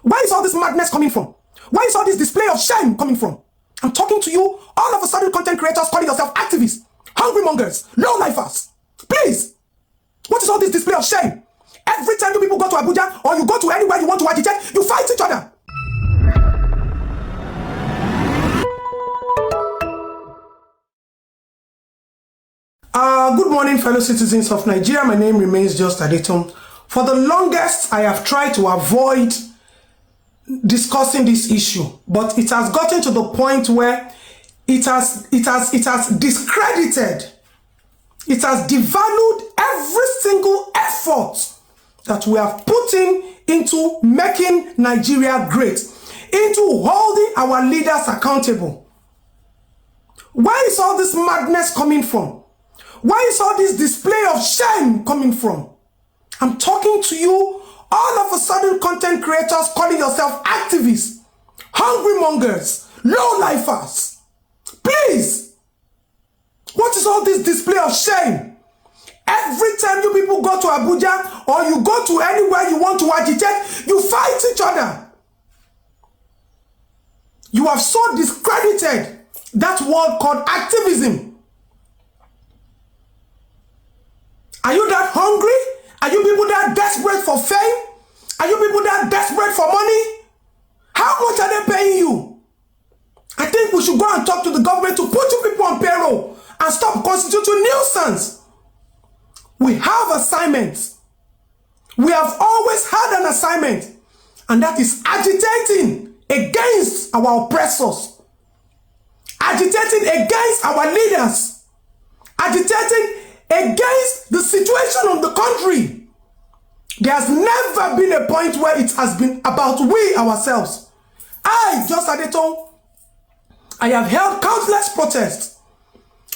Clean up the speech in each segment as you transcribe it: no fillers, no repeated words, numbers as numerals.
Where is all this madness coming from? Where is all this display of shame coming from? I'm talking to you, all of a sudden content creators calling yourself activists, hungry mongers, low-lifers. Please, what is all this display of shame? Every time you people go to Abuja or you go to anywhere you want to agitate, you fight each other. Good morning, fellow citizens of Nigeria. My name remains just Adeton. For the longest, I have tried to avoid discussing this issue, but it has gotten to the point where it has discredited, it has devalued every single effort that we have put into making Nigeria great, into holding our leaders accountable. Where is all this madness coming from? Where is all this display of shame coming from? I'm talking to you, all of a sudden content creators calling yourself activists, hungry mongers, low-lifers. Please, what is all this display of shame? Every time you people go to Abuja or you go to anywhere you want to agitate, you fight each other. You have so discredited that word called activism. Are you that hungry? Are you people that desperate for fame? Are you people that desperate for money? How much are they paying you? I think we should go and talk to the government to put you people on payroll and stop constituting nuisance. We have assignments. We have always had an assignment, and that is agitating against our oppressors, agitating against our leaders, agitating against the situation of the country. There has never been a point where it has been about we ourselves. I have held countless protests.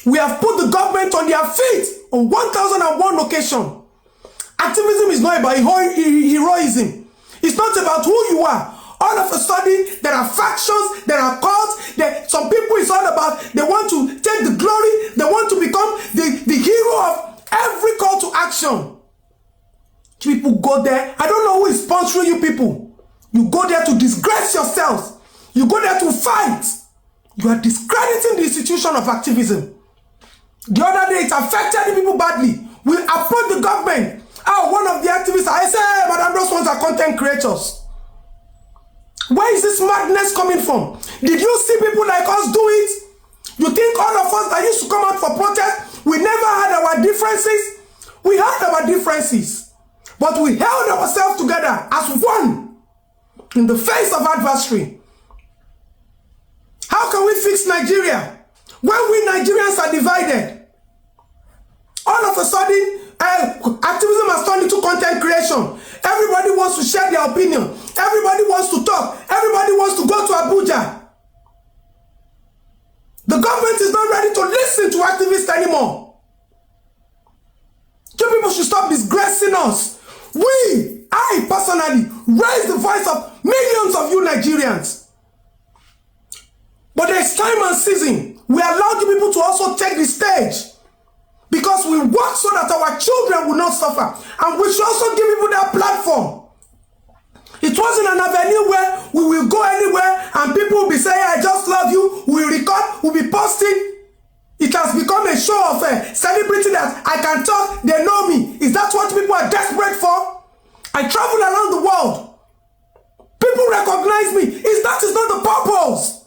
We have put the government on their feet on 1001 occasion. Activism is not about heroism. It's not about who you are. All of a sudden, there are factions, there are cults. Some people, it's all about, they want to take the glory, they want to become the hero of every call to action. People go there. I don't know who is sponsoring you people. You go there to disgrace yourselves. You go there to fight. You are discrediting the institution of activism. The other day, it affected the people badly. We approached the government. One of the activists, I said, Madam, those ones are content creators. Where is this madness coming from? Did you see people like us do it? You think all of us that used to come out for protest, we never had our differences? We had our differences, but we held ourselves together as one in the face of adversary. How can we fix Nigeria when we Nigerians are divided? All of a sudden, activism has turned into content creation. Everybody wants to share their opinion. Everybody wants to talk. Everybody wants to go to Abuja. The government is not ready to listen to activists anymore. You people should stop disgracing us. I personally, raise the voice of millions of you Nigerians. But there is time and season. We allow the people to also take the stage, because we work so that our children will not suffer. And we should also give people that platform. It wasn't an avenue where we will go anywhere and people will be saying, I just love you. We'll record, we'll be posting. It has become a show of a celebrity that I can talk, they know me. Is that what people are desperate for? I travel around the world. People recognize me. That is not the purpose.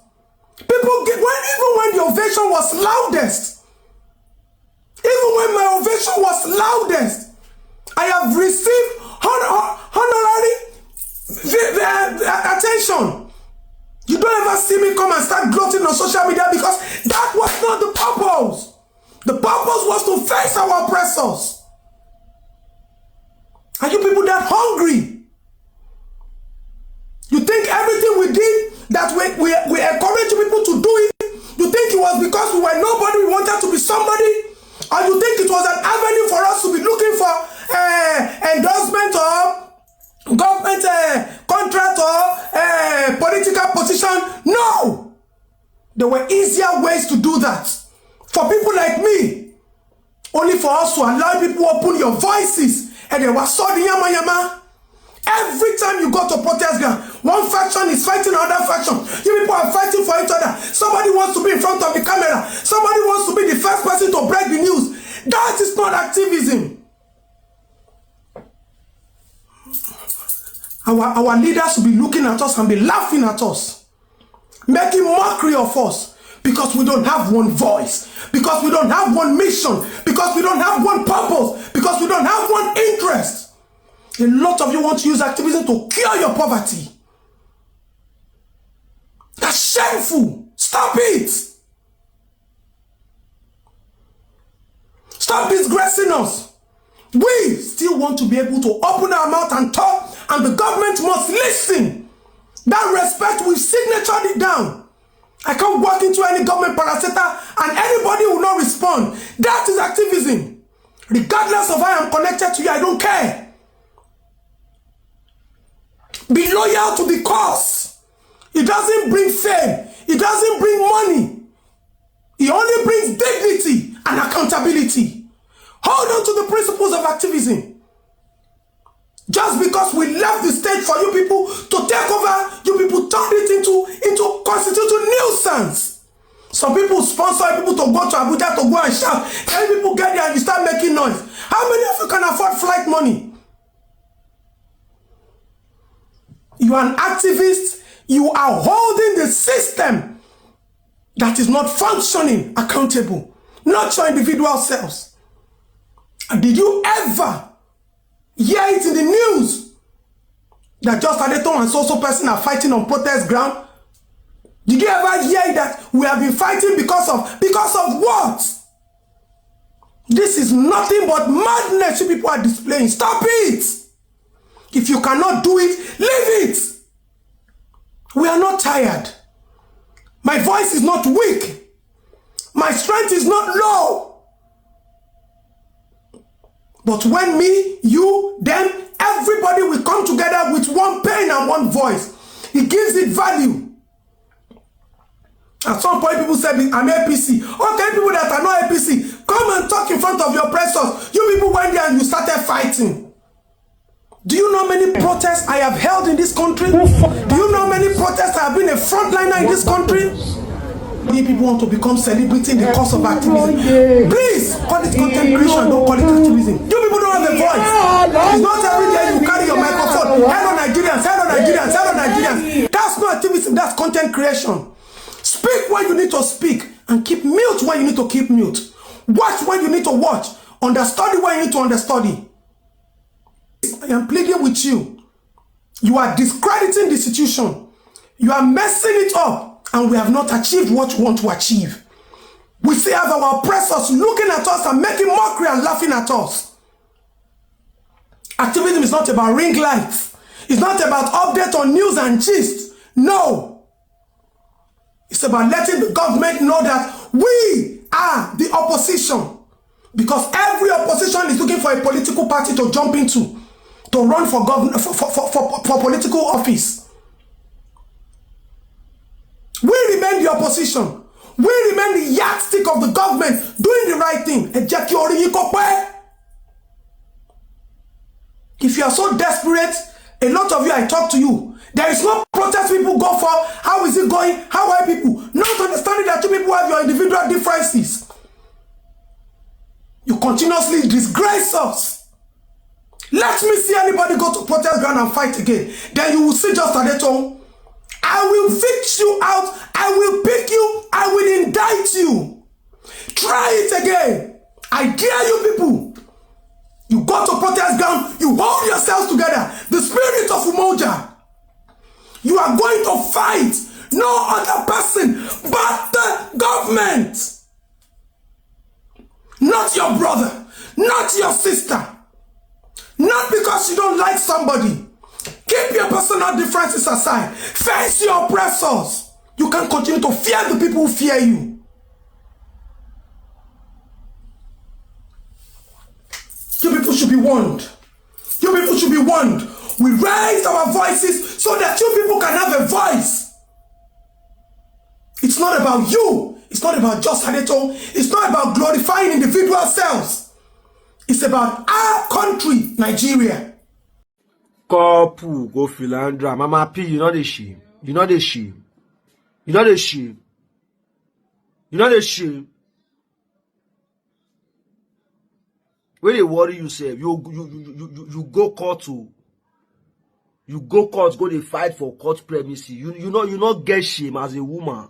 People get, even when the ovation was loudest, even when my ovation was loudest, I have received honorary attention. You don't ever see me come and start gloating on social media, because that was not the purpose. The purpose was to face our oppressors. Are you people that hungry? You think everything we did, that we encourage people to do it, you think it was because we were nobody, we wanted to be somebody? Or you think it was an avenue for us to be looking for endorsement or government contract or political position? No! There were easier ways to do that. For people like me, only for us to allow people to open your voices, and they were so yama yama. Every time you go to protest ground, one front of the camera. Somebody wants to be the first person to break the news. That is not activism. Our leaders should be looking at us and be laughing at us, making mockery of us, because we don't have one voice, because we don't have one mission, because we don't have one purpose, because we don't have one interest. A lot of you want to use activism to cure your poverty. That's shameful. Stop it. Stop disgracing us. We still want to be able to open our mouth and talk, and the government must listen. That respect, we've signatured it down. I can't walk into any government parastatal and anybody will not respond. That is activism. Regardless of how I'm connected to you, I don't care. Be loyal to the cause. It doesn't bring fame. It doesn't bring money. It only brings dignity and accountability. Hold on to the principles of activism. Just because we left the stage for you people to take over, you people turned it into constitutional nuisance. Some people sponsor people to go to Abuja to go and shout. Then people get there and you start making noise. How many of you can afford flight money? You are an activist. You are holding the system that is not functioning accountable, not your individual selves. And did you ever hear it in the news that just Adeton and so person are fighting on protest ground? Did you ever hear that we have been fighting because of what? This is nothing but madness you people are displaying. Stop it. If you cannot do it, leave it. We are not tired. My voice is not weak. My strength is not low. But when me, you, them, everybody will come together with one pain and one voice, it gives it value. At some point, people said, I'm APC. Okay, people that are not APC, come and talk in front of your oppressors. You people went there and you started fighting. Do you know how many protests I have held in this country? Do you know how many protests I have been a frontliner in this country? Many people want to become celebrity in the cause of activism. Please, call it content creation, don't call it activism. You people don't have a voice. It's not every day you carry your microphone. Hello Nigerians, hello Nigerians, hello Nigerians. That's not activism, that's content creation. Speak when you need to speak and keep mute when you need to keep mute. Watch when you need to watch. Understudy when you need to understudy. I am pleading with you. You are discrediting the institution. You are messing it up, and we have not achieved what we want to achieve. We still have our oppressors looking at us and making mockery and laughing at us. Activism is not about ring lights. It's not about update on news and gist. No. It's about letting the government know that we are the opposition. Because every opposition is looking for a political party to jump into, to run for government, for political office. We remain the opposition. We remain the yardstick of the government doing the right thing. If you are so desperate, a lot of you, I talk to you, there is no protest people go for. How is it going? How are people? Not understanding that you people have your individual differences. You continuously disgrace us. Let me see anybody go to protest ground and fight again. Then you will see just at home. I will fix you out. I will pick you. I will indict you. Try it again. I dare you people. You go to protest ground. You hold yourselves together. The spirit of Umoja. You are going to fight no other person but the government. Not your brother. Not your sister. Not because you don't like somebody. Keep your personal differences aside. Face your oppressors. You can't continue to fear the people who fear you. You people should be warned. You people should be warned. We raise our voices so that you people can have a voice. It's not about you. It's not about just Hadeto. It's not about glorifying individual selves. It's about our country, Nigeria. Couple go philandra. Mama P, you know the shame. You know the shame. You know the shame. You know the shame. When they worry yourself, you go court to. You go court, go they fight for court premises. You not get shame as a woman.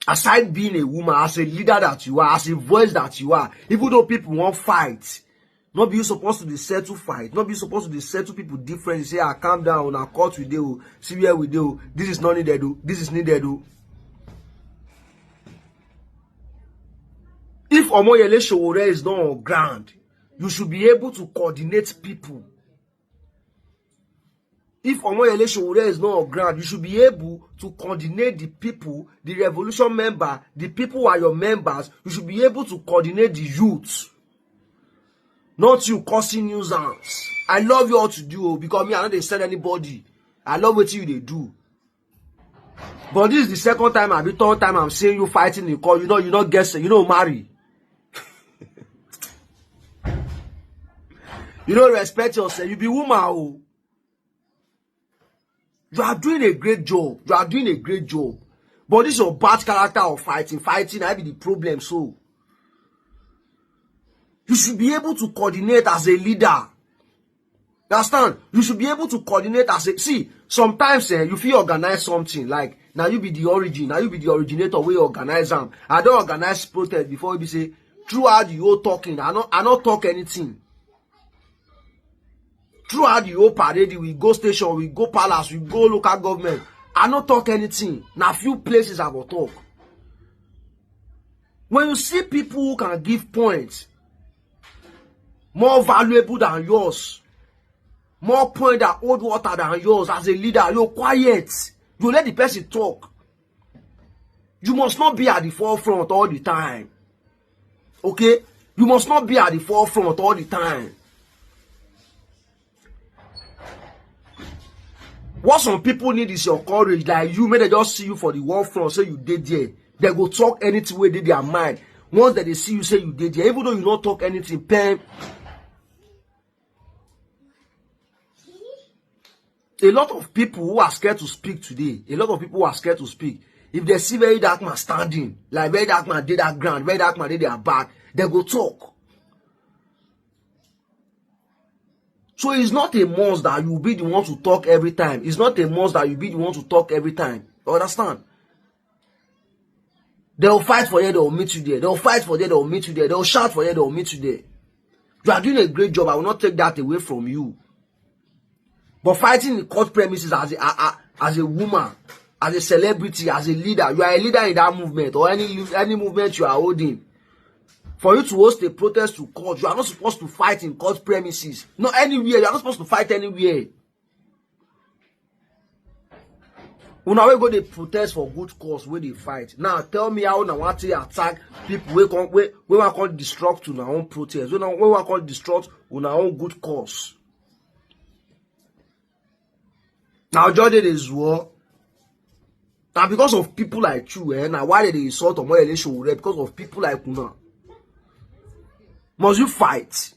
Aside being a woman, as a leader that you are, as a voice that you are, even though people won't fight, not be you supposed to be settle fight, not be supposed to be settle people different. Say, I calm down, I court with you, see where we do. This is not needed, this is needed. If Omoyele Sowore is not on ground, you should be able to coordinate people. If Omoyele Sowore is not on ground, you should be able to coordinate the people, the revolution member, the people who are your members. You should be able to coordinate the youth. Not you causing nuisance. I love you all to do because me, I know they send anybody. I love what you they do. But this is the second time, the third time I'm seeing you fighting in court. You not get, you don't marry. You don't respect yourself. You be woman. Oh. You are doing a great job. You are doing a great job. But this is your bad character of fighting. Fighting, I be the problem. So you should be able to coordinate as a leader. You understand? You should be able to coordinate as a... See, sometimes you feel organize something. Like, now you be the origin. Now you be the originator where you organize them. I don't organize protest before you be say, throughout the whole talking, I not talk anything. Throughout the whole parade, we go station, we go palace, we go local government. I not talk anything. Now few places I go talk. When you see people who can give points, more valuable than yours, more point that hold water than yours as a leader, you're quiet. You let the person talk. You must not be at the forefront all the time. Okay? You must not be at the forefront all the time. What some people need is your courage. Like you, may they just see you for the war front, say you did there. They go talk anything where they their mind. Once that they see you say you did there, even though you not talk anything, pen. A lot of people who are scared to speak today, a lot of people who are scared to speak, if they see very dark man standing, like very dark man did that ground, very dark man did their back, they go talk. So it's not a must that you be the one to talk every time. It's not a must that you be the one to talk every time. You understand? They'll fight for you, they'll meet you there. They'll fight for you, they'll meet you there. They'll shout for you, they'll meet you there. You are doing a great job. I will not take that away from you. But fighting in court premises as a woman, as a celebrity, as a leader, you are a leader in that movement or any movement you are holding. For you to host a protest to court, you are not supposed to fight in court premises. Not anywhere. You are not supposed to fight anywhere. When I go they protest for good cause, where they fight. Now tell me how now want to attack people we want to destruct to our own protest. We want to destruct on our own good cause. Now Jordan is war. Now because of people like you, now why they insult on my election? Because of people like Una. Must you fight?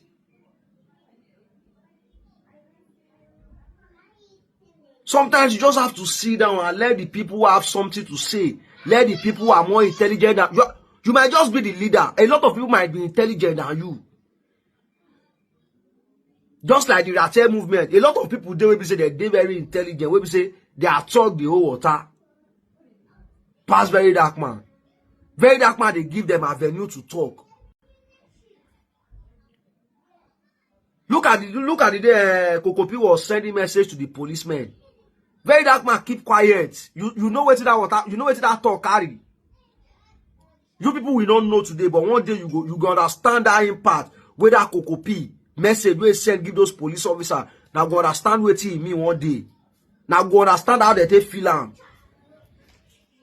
Sometimes you just have to sit down and let the people who have something to say. Let the people who are more intelligent than you. You might just be the leader. A lot of people might be intelligent than you. Just like the Rate movement. A lot of people they will say they're very intelligent. We say they are talk the whole water. Pass very dark man. Very dark man, they give them avenue to talk. Look at the day Kokopi was sending message to the policemen. Very dark man, keep quiet. You know what that talk carry. You people will not know today, but one day you go understand that impact where that Kokopi message we send give those police officers. Now go understand what he mean one day. Now go understand how they take feel am.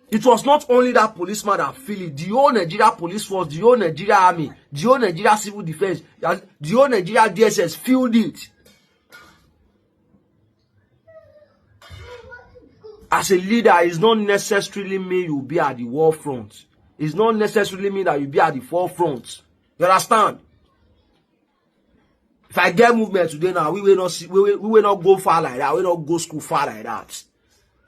It was not only that policeman that feel it. The whole Nigeria police force, the whole Nigeria army, the whole Nigeria civil defense, the whole Nigeria DSS feel it. As a leader, it's not necessarily mean you'll be at the war front. It's not necessarily mean that you'll be at the forefront. You understand? If I get movement today now, we will not go far like that. We will not go school far like that.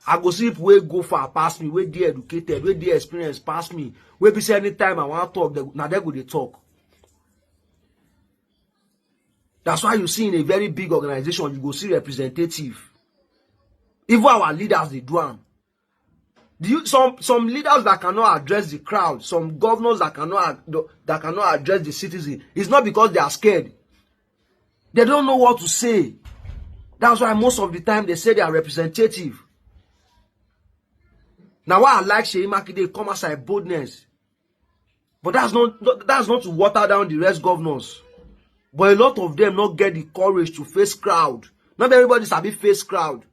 I go see people wey go far pass me, wey dey educated, wey dey experienced pass me, wey be say anytime I want to talk, now they go dey talk. That's why you see in a very big organization, you go see representative. Even our leaders, they do them. Some leaders that cannot address the crowd, some governors that cannot address the citizen, it's not because they are scared. They don't know what to say. That's why most of the time they say they are representative. Now, why I like Seyi Makinde come outside boldness, but that's not to water down the rest governors. But a lot of them not get the courage to face crowd. Not everybody sabi face crowd.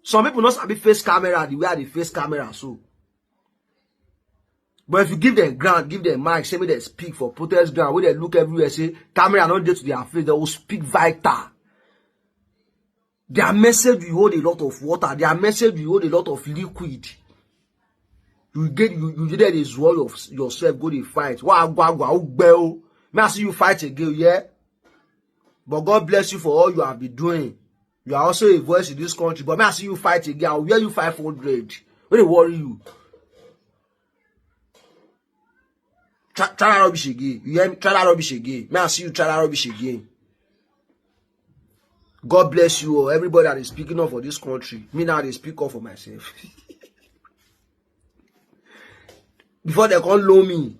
Some people not sabi face camera the way they face camera so. But if you give them ground, give them mic, say me they speak for protest ground, where they look everywhere, say camera not there to their face, they will speak vital. Their message will hold a lot of water. Their message will hold a lot of liquid. You there is swallow yourself, go to fight. May I see you fight again, yeah? But God bless you for all you have been doing. You are also a voice in this country. But may I see you fight again. I'll wear you 500. What they worry you? Try that rubbish again. You hear me? Try that rubbish again. May I see you try that rubbish again. God bless you all. Everybody that is speaking up for this country. Me now they speak up for myself. Before they can't low me.